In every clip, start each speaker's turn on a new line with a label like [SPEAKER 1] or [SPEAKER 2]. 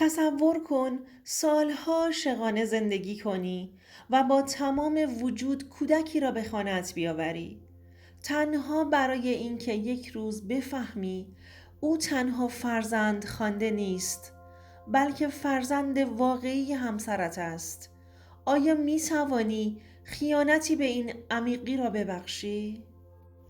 [SPEAKER 1] تصور کن سالها شقانه زندگی کنی و با تمام وجود کودکی را به خانه‌ات بیاوری. تنها برای اینکه یک روز بفهمی او تنها فرزند خوانده نیست، بلکه فرزند واقعی همسرت است. آیا می توانی خیانتی به این عمیقی را ببخشی؟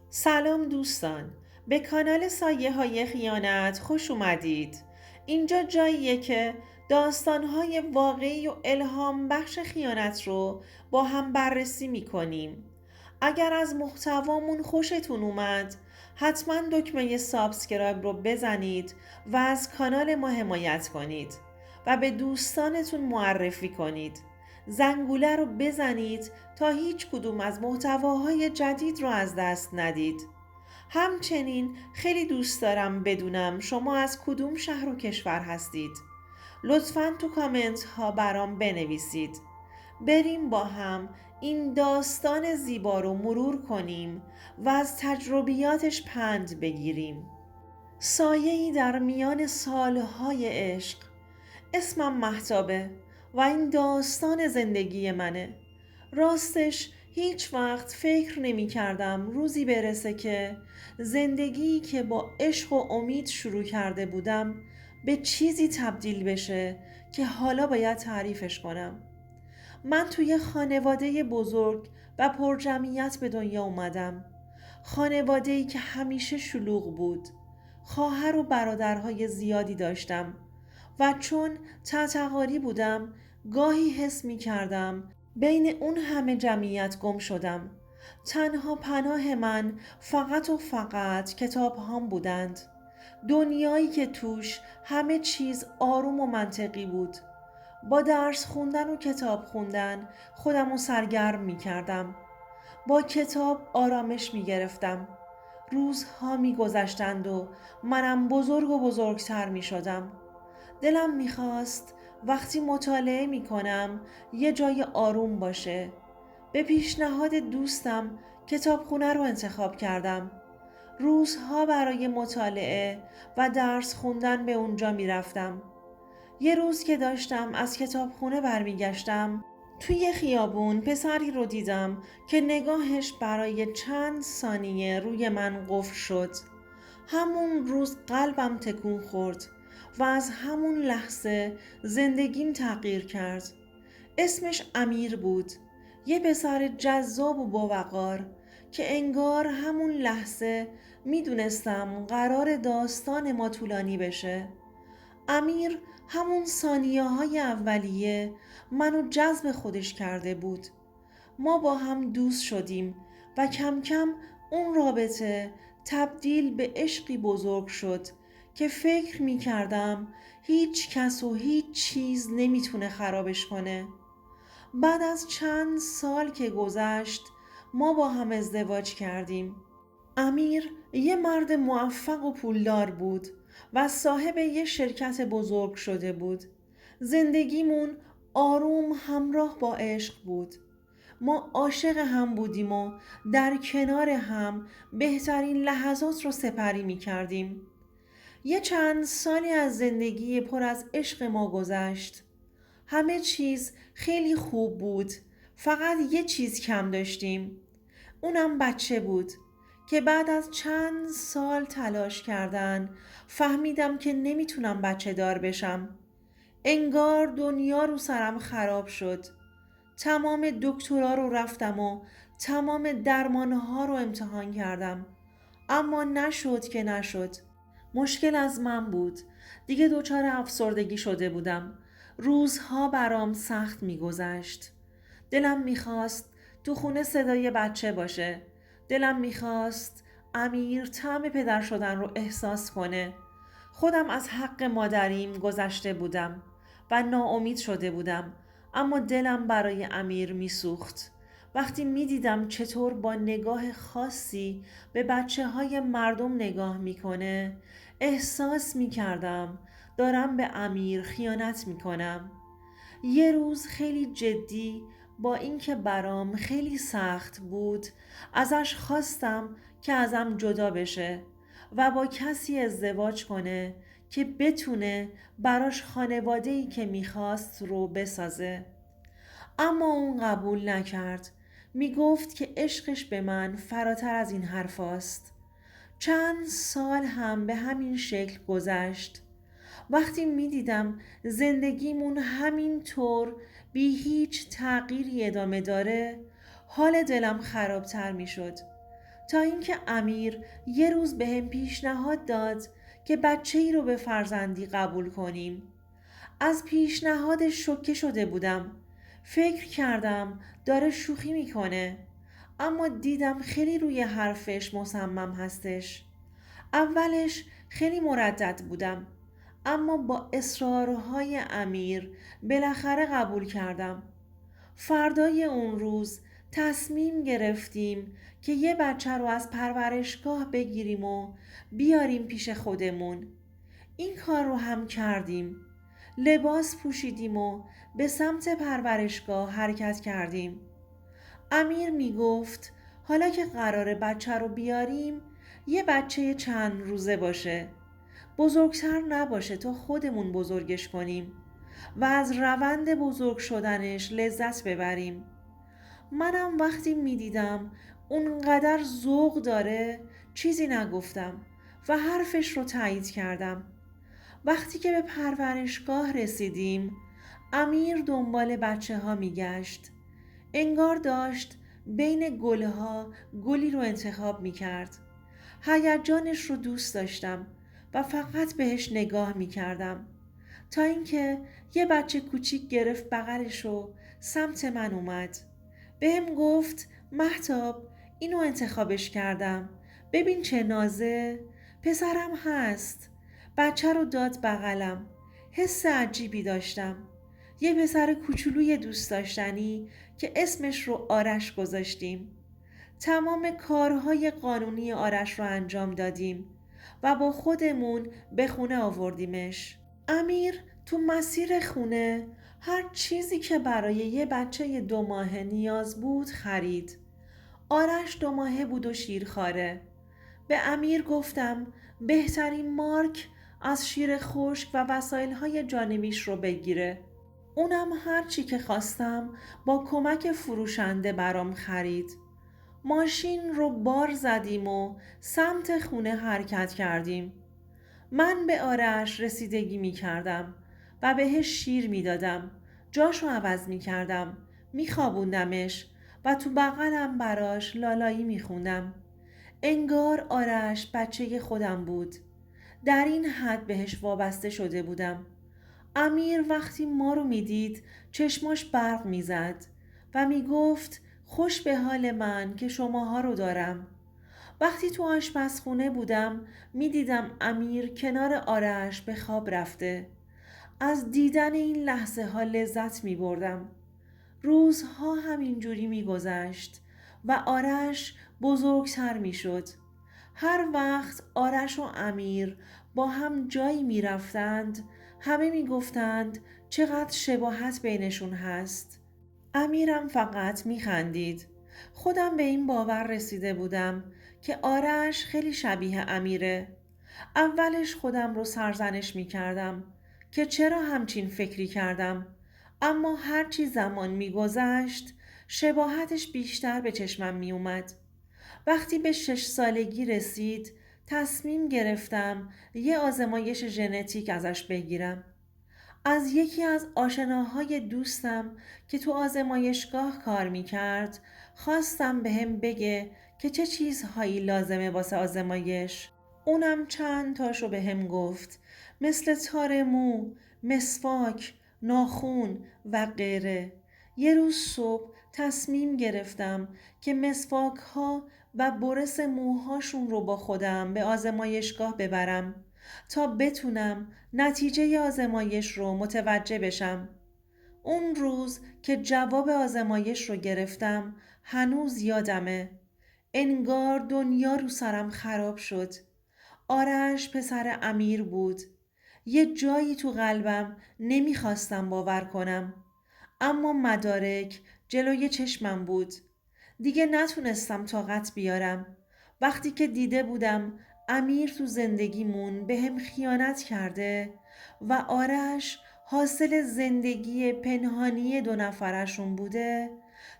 [SPEAKER 1] سلام دوستان، به کانال سایه های خیانت خوش اومدید. اینجا جاییه که داستانهای واقعی و الهام بخش خیانت رو با هم بررسی میکنیم. اگر از محتوامون خوشتون اومد حتما دکمه سابسکرایب رو بزنید و از کانال ما حمایت کنید و به دوستانتون معرفی کنید. زنگوله رو بزنید تا هیچ کدوم از محتواهای جدید رو از دست ندید. همچنین خیلی دوست دارم بدونم شما از کدوم شهر و کشور هستید. لطفاً تو کامنت ها برام بنویسید. بریم با هم این داستان زیبا رو مرور کنیم و از تجربیاتش پند بگیریم. سایه‌ای در میان سالهای عشق. اسمم مهتابه و این داستان زندگی منه. راستش هیچ وقت فکر نمی کردم روزی برسه که زندگی که با عشق و امید شروع کرده بودم به چیزی تبدیل بشه که حالا باید تعریفش کنم. من توی خانواده بزرگ و پرجمعیت به دنیا اومدم. خانواده‌ای که همیشه شلوغ بود. خواهر و برادرهای زیادی داشتم و چون تتقاری بودم گاهی حس می کردم بین اون همه جمعیت گم شدم. تنها پناه من فقط و فقط کتاب هام بودند. دنیایی که توش همه چیز آروم و منطقی بود. با درس خوندن و کتاب خوندن خودم رو سرگرم می کردم. با کتاب آرامش می گرفتم. روزها می گذشتند و منم بزرگ و بزرگتر می شدم. دلم می خواست وقتی مطالعه می کنم یه جای آروم باشه. به پیشنهاد دوستم کتابخونه رو انتخاب کردم. روزها برای مطالعه و درس خوندن به اونجا می رفتم. یه روز که داشتم از کتابخونه برمیگشتم توی خیابون پسری رو دیدم که نگاهش برای چند ثانیه روی من قفل شد. همون روز قلبم تکون خورد و از همون لحظه زندگیم تغییر کرد. اسمش امیر بود. یه پسر جذاب و باوقار که انگار همون لحظه میدونستم قرار داستان ما طولانی بشه. امیر همون ثانیه های اولیه منو جذب خودش کرده بود. ما با هم دوست شدیم و کم کم اون رابطه تبدیل به عشقی بزرگ شد که فکر می کردم هیچ کس و هیچ چیز نمیتونه خرابش کنه. بعد از چند سال که گذشت ما با هم ازدواج کردیم. امیر یه مرد موفق و پولدار بود و صاحب یه شرکت بزرگ شده بود. زندگیمون آروم همراه با عشق بود. ما عاشق هم بودیم و در کنار هم بهترین لحظات رو سپری می کردیم. یه چند سالی از زندگی پر از عشق ما گذشت. همه چیز خیلی خوب بود. فقط یه چیز کم داشتیم. اونم بچه بود که بعد از چند سال تلاش کردن فهمیدم که نمیتونم بچه دار بشم. انگار دنیا رو سرم خراب شد. تمام دکترا رو رفتم و تمام درمانها رو امتحان کردم. اما نشد که نشد. مشکل از من بود. دیگه دچار افسردگی شده بودم. روزها برام سخت میگذشت. دلم میخواست تو خونه صدای بچه باشه. دلم میخواست امیر طعم پدر شدن رو احساس کنه. خودم از حق مادریم گذشته بودم و ناامید شده بودم، اما دلم برای امیر میسوخت. وقتی میدیدم چطور با نگاه خاصی به بچه های مردم نگاه میکنه احساس میکردم دارم به امیر خیانت میکنم. یه روز خیلی جدی با اینکه برام خیلی سخت بود ازش خواستم که ازم جدا بشه و با کسی ازدواج کنه که بتونه براش خانواده‌ای که میخواست رو بسازه. اما اون قبول نکرد. میگفت که عشقش به من فراتر از این حرفاست. چند سال هم به همین شکل گذشت. وقتی میدیدم زندگیمون همین طور بی هیچ تغییری ادامه داره، حال دلم خرابتر میشد. تا اینکه امیر یه روز بهم پیشنهاد داد که بچه‌ای رو به فرزندی قبول کنیم. از پیشنهادش شوکه شده بودم. فکر کردم داره شوخی میکنه، اما دیدم خیلی روی حرفش مصمم هستش. اولش خیلی مردد بودم، اما با اصرارهای امیر بالاخره قبول کردم. فردای اون روز تصمیم گرفتیم که یه بچه رو از پرورشگاه بگیریم و بیاریم پیش خودمون. این کار رو هم کردیم. لباس پوشیدیم و به سمت پرورشگاه حرکت کردیم. امیر می گفت حالا که قراره بچه رو بیاریم، یه بچه چند روزه باشه. بزرگتر نباشه تا خودمون بزرگش کنیم و از روند بزرگ شدنش لذت ببریم. منم وقتی می دیدم اونقدر ذوق داره چیزی نگفتم و حرفش رو تایید کردم. وقتی که به پرورشگاه رسیدیم، امیر دنبال بچه ها می گشت. انگار داشت بین گلها گلی رو انتخاب می کرد. هیجانش رو دوست داشتم و فقط بهش نگاه می کردم تا اینکه یه بچه کوچیک گرفت بغلش و سمت من اومد. بهم گفت مهتاب اینو انتخابش کردم، ببین چه نازه، پسرم هست. بچه رو داد بغلم. حس عجیبی داشتم. یه پسر کوچولوی دوست داشتنی که اسمش رو آرش گذاشتیم. تمام کارهای قانونی آرش رو انجام دادیم و با خودمون به خونه آوردیمش. امیر تو مسیر خونه هر چیزی که برای یه بچه 2 ماهه نیاز بود خرید. آرش 2 ماهه بود و شیرخواره. به امیر گفتم بهترین مارک از شیر خشک و وسایل‌های جانبیش رو بگیره. اونم هر چی که خواستم با کمک فروشنده برام خرید. ماشین رو بار زدیم و سمت خونه حرکت کردیم. من به آرش رسیدگی می کردم و بهش شیر می دادم. جاشو عوض می کردم. می خوابوندمش و تو بغلم براش لالایی می خوندم. انگار آرش بچه خودم بود. در این حد بهش وابسته شده بودم. امیر وقتی ما رو می دید چشماش برق می زد و می گفت خوش به حال من که شماها رو دارم. وقتی تو آشپزخونه بودم می دیدم امیر کنار آرش به خواب رفته. از دیدن این لحظه ها لذت می بردم. روزها همینجوری می گذشت و آرش بزرگتر می شد. هر وقت آرش و امیر با هم جایی می رفتند، همه می گفتند چقدر شباهت بینشون هست. امیرم فقط می خندید. خودم به این باور رسیده بودم که آرش خیلی شبیه امیره. اولش خودم رو سرزنش می کردم که چرا همچین فکری کردم، اما هرچی زمان می گذشت شباهتش بیشتر به چشمم می اومد. وقتی به 6 سالگی رسید تصمیم گرفتم یه آزمایش ژنتیک ازش بگیرم. از یکی از آشناهای دوستم که تو آزمایشگاه کار میکرد خواستم بهم بگه که چه چیزهایی لازمه واسه آزمایش. اونم چند تاشو بهم گفت، مثل تار مو، مسواک، ناخون و غیره. یه روز صبح تصمیم گرفتم که مسواک ها و برس موهاشون رو با خودم به آزمایشگاه ببرم تا بتونم نتیجه آزمایش رو متوجه بشم. اون روز که جواب آزمایش رو گرفتم هنوز یادمه. انگار دنیا رو سرم خراب شد. آرش پسر امیر بود. یه جایی تو قلبم نمیخواستم باور کنم. اما مدارک جلوی چشمم بود. دیگه نتونستم طاقت بیارم. وقتی که دیده بودم امیر تو زندگیمون به هم خیانت کرده و آرش حاصل زندگی پنهانی دو نفرشون بوده،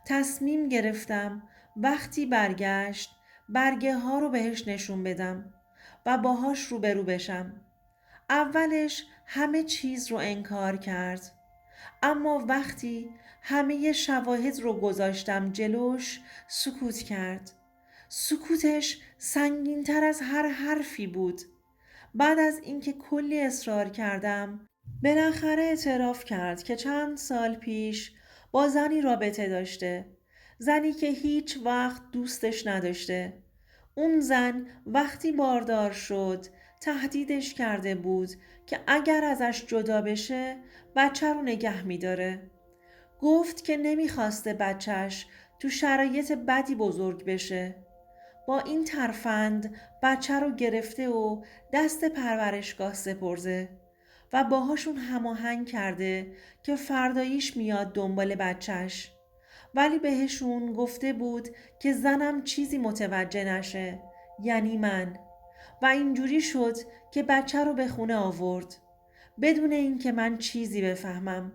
[SPEAKER 1] تصمیم گرفتم وقتی برگشت برگه ها رو بهش نشون بدم و باهاش روبرو بشم. اولش همه چیز رو انکار کرد، اما وقتی همه شواهد رو گذاشتم جلوش سکوت کرد. سکوتش سنگین‌تر از هر حرفی بود. بعد از اینکه کلی اصرار کردم بالاخره اعتراف کرد که چند سال پیش با زنی رابطه داشته، زنی که هیچ وقت دوستش نداشته. اون زن وقتی باردار شد تهدیدش کرده بود که اگر ازش جدا بشه بچه رو نگه میداره. گفت که نمیخواسته بچهش تو شرایط بدی بزرگ بشه. با این ترفند بچه رو گرفته و دست پرورشگاه سپرده و باهاشون هماهنگ کرده که فرداییش میاد دنبال بچهش. ولی بهشون گفته بود که زنم چیزی متوجه نشه، یعنی من. و اینجوری شد که بچه رو به خونه آورد بدون اینکه من چیزی بفهمم.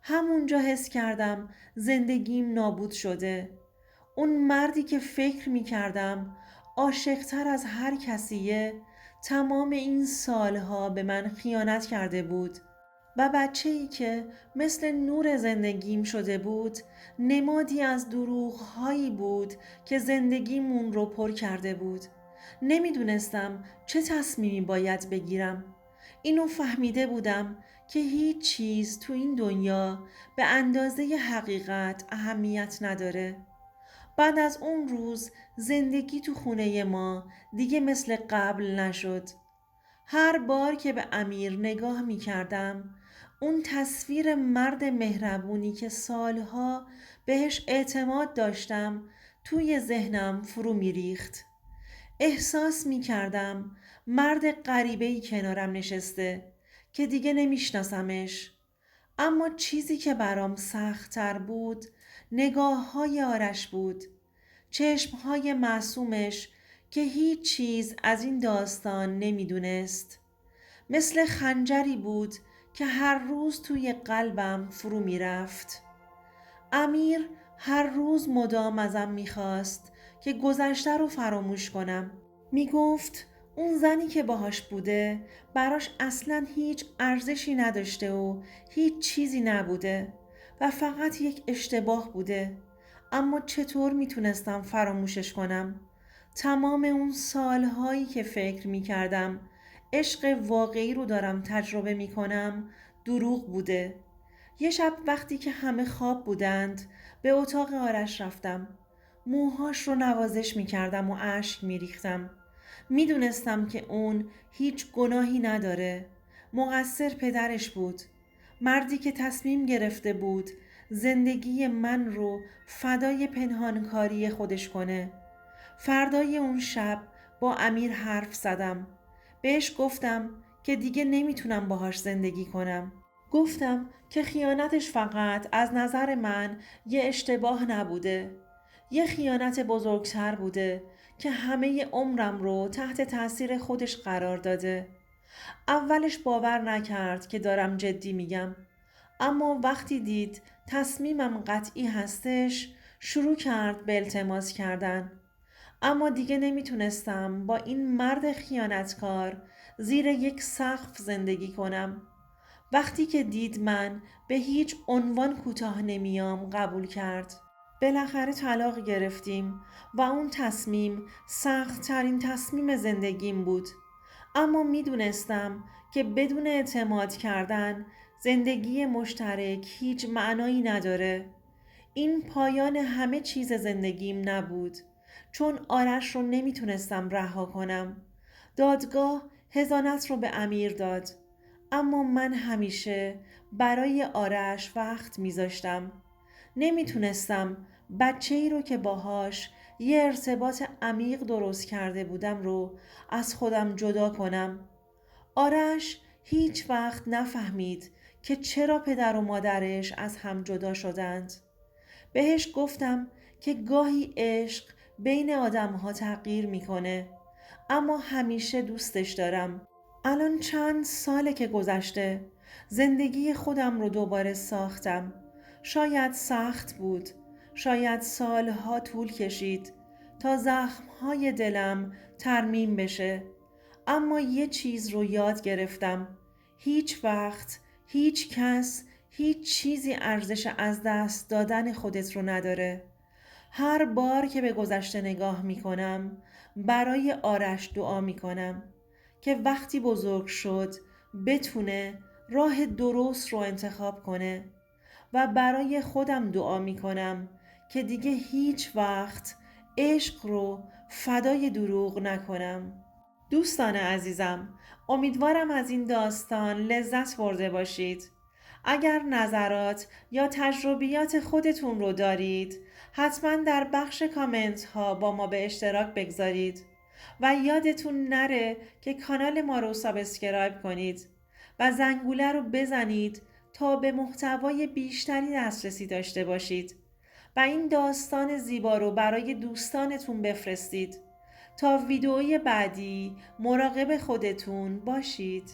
[SPEAKER 1] همونجا حس کردم زندگیم نابود شده. اون مردی که فکر می کردم عاشقتر از هر کسیه تمام این سالها به من خیانت کرده بود و بچه‌ای که مثل نور زندگیم شده بود نمادی از دروغ‌هایی بود که زندگیمون رو پر کرده بود. نمیدونستم چه تصمیمی باید بگیرم. اینو فهمیده بودم که هیچ چیز تو این دنیا به اندازه حقیقت اهمیت نداره. بعد از اون روز زندگی تو خونه ما دیگه مثل قبل نشد. هر بار که به امیر نگاه می کردم اون تصویر مرد مهربونی که سالها بهش اعتماد داشتم توی ذهنم فرو می ریخت. احساس می کردم مرد غریبه‌ای کنارم نشسته که دیگه نمیشناسمش. اما چیزی که برام سخت‌تر بود نگاه های آرش بود. چشم های معصومش که هیچ چیز از این داستان نمیدونست. مثل خنجری بود که هر روز توی قلبم فرو میرفت. امیر هر روز مدام ازم میخواست که گذشته رو فراموش کنم. میگفت اون زنی که باهاش بوده براش اصلاً هیچ ارزشی نداشته و هیچ چیزی نبوده و فقط یک اشتباه بوده. اما چطور میتونستم فراموشش کنم؟ تمام اون سالهایی که فکر میکردم عشق واقعی رو دارم تجربه میکنم دروغ بوده. یه شب وقتی که همه خواب بودند به اتاق آرش رفتم. موهاش رو نوازش میکردم و اشک میریختم. میدونستم که اون هیچ گناهی نداره. مقصر پدرش بود. مردی که تصمیم گرفته بود زندگی من رو فدای پنهانکاری خودش کنه. فردای اون شب با امیر حرف زدم. بهش گفتم که دیگه نمیتونم باهاش زندگی کنم. گفتم که خیانتش فقط از نظر من یه اشتباه نبوده. یه خیانت بزرگتر بوده که همه عمرم رو تحت تاثیر خودش قرار داده. اولش باور نکرد که دارم جدی میگم. اما وقتی دید تصمیمم قطعی هستش شروع کرد به التماس کردن. اما دیگه نمیتونستم با این مرد خیانتکار زیر یک سقف زندگی کنم. وقتی که دید من به هیچ عنوان کوتاه نمیام قبول کرد. بالاخره طلاق گرفتیم و اون تصمیم سخت ترین تصمیم زندگیم بود. اما میدونستم که بدون اعتماد کردن زندگی مشترک هیچ معنایی نداره. این پایان همه چیز زندگیم نبود، چون آرش رو نمیتونستم رها کنم. دادگاه حضانت رو به امیر داد، اما من همیشه برای آرش وقت میذاشتم. نمیتونستم بچه‌ای رو که باهاش یه ارتباط عمیق درست کرده بودم رو از خودم جدا کنم. آرش هیچ وقت نفهمید که چرا پدر و مادرش از هم جدا شدند. بهش گفتم که گاهی عشق بین آدم‌ها تغییر میکنه، اما همیشه دوستش دارم. الان چند ساله که گذشته. زندگی خودم رو دوباره ساختم. شاید سخت بود. شاید سالها طول کشید تا زخمهای دلم ترمیم بشه. اما یه چیز رو یاد گرفتم. هیچ وقت، هیچ کس، هیچ چیزی ارزش از دست دادن خودت رو نداره. هر بار که به گذشته نگاه می کنم برای آرش دعا می کنم که وقتی بزرگ شد بتونه راه درست رو انتخاب کنه و برای خودم دعا می کنم که دیگه هیچ وقت عشق رو فدای دروغ نکنم. دوستان عزیزم، امیدوارم از این داستان لذت برده باشید. اگر نظرات یا تجربیات خودتون رو دارید، حتما در بخش کامنت ها با ما به اشتراک بگذارید و یادتون نره که کانال ما رو سابسکرایب کنید و زنگوله رو بزنید تا به محتوای بیشتری دسترسی داشته باشید و این داستان زیبا رو برای دوستانتون بفرستید. تا ویدئوی بعدی مراقب خودتون باشید.